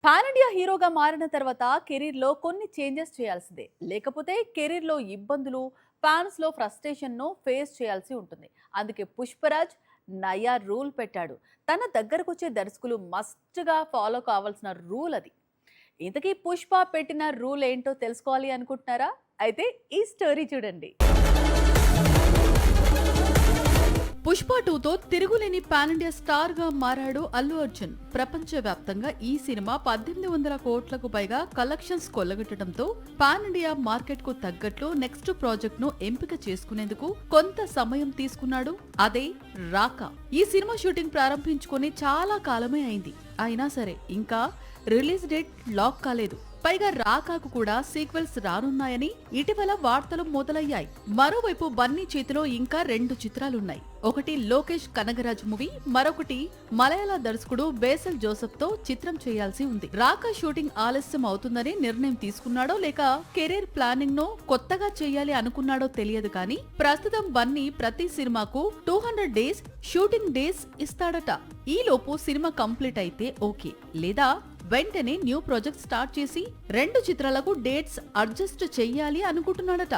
Pan India హీరోగా మారిన తర్వాత కెరీర్‌లో కొన్ని చేంజెస్ చేయాల్సిందే. లేకపోతే కెరీర్‌లో ఇబ్బందులు, ఫ్యాన్స్‌లో ఫ్రస్ట్రేషన్‌ను ఫేస్ చేయాల్సి ఉంటుంది. అందుకే 'పుష్పరాజ్' నయా రూల్ పెట్టాడు. తన దగ్గరకొచ్చే దర్శకులు మస్ట్‌గా ఫాలో కావాల్సిన రూల్ అది. ఇంతకీ 'పుష్ప' పెట్టిన రూల్ ఏంటో తెలుసుకోవాలి అనుకుంటున్నారా? అయితే ఈ స్టోరీ చూడండి. పుష్ప 2తో తిరుగులేని పాన్ ఇండియా స్టార్ గా మారాడు అల్లు అర్జున్. ప్రపంచవ్యాప్తంగా ఈ సినిమా 1800 కోట్లకు పైగా కలెక్షన్స్ కొల్లగొట్టడంతో పాన్ ఇండియా మార్కెట్ కు తగ్గట్లు నెక్స్ట్ ప్రాజెక్ట్ ను ఎంపిక చేసుకునేందుకు కొంత సమయం తీసుకున్నాడు. అదే రాకా. ఈ సినిమా షూటింగ్ ప్రారంభించుకొని చాలా కాలమే అయింది. అయినా సరే ఇంకా రిలీజ్ డేట్ లాక్ కాలేదు. పైగా రాకాకు కూడా సీక్వెల్స్ రానున్నాయని ఇటీవల వార్తలు మొదలయ్యాయి. మరోవైపు బన్నీ చేతిలో ఇంకా 2 చిత్రాలున్నాయి. ఒకటి లోకేష్ కనగరాజ్ మూవీ, మరొకటి మలయాళ దర్శకుడు బేసల్ జోసెఫ్ తో చిత్రం చేయాల్సి ఉంది. రాకా షూటింగ్ ఆలస్యం అవుతుందని నిర్ణయం తీసుకున్నాడో లేక కెరీర్ ప్లానింగ్ ను కొత్తగా చేయాలి అనుకున్నాడో తెలియదు కానీ ప్రస్తుతం బన్నీ ప్రతి సినిమాకు 200 డేస్ షూటింగ్ డేస్ ఇస్తాడట. ఈలోపు సినిమా కంప్లీట్ అయితే ఓకే, లేదా వెంటనే న్యూ ప్రాజెక్ట్ స్టార్ట్ చేసి 2 చిత్రాలకు డేట్స్ అడ్జస్ట్ చెయ్యాలి అనుకుంటున్నాడట.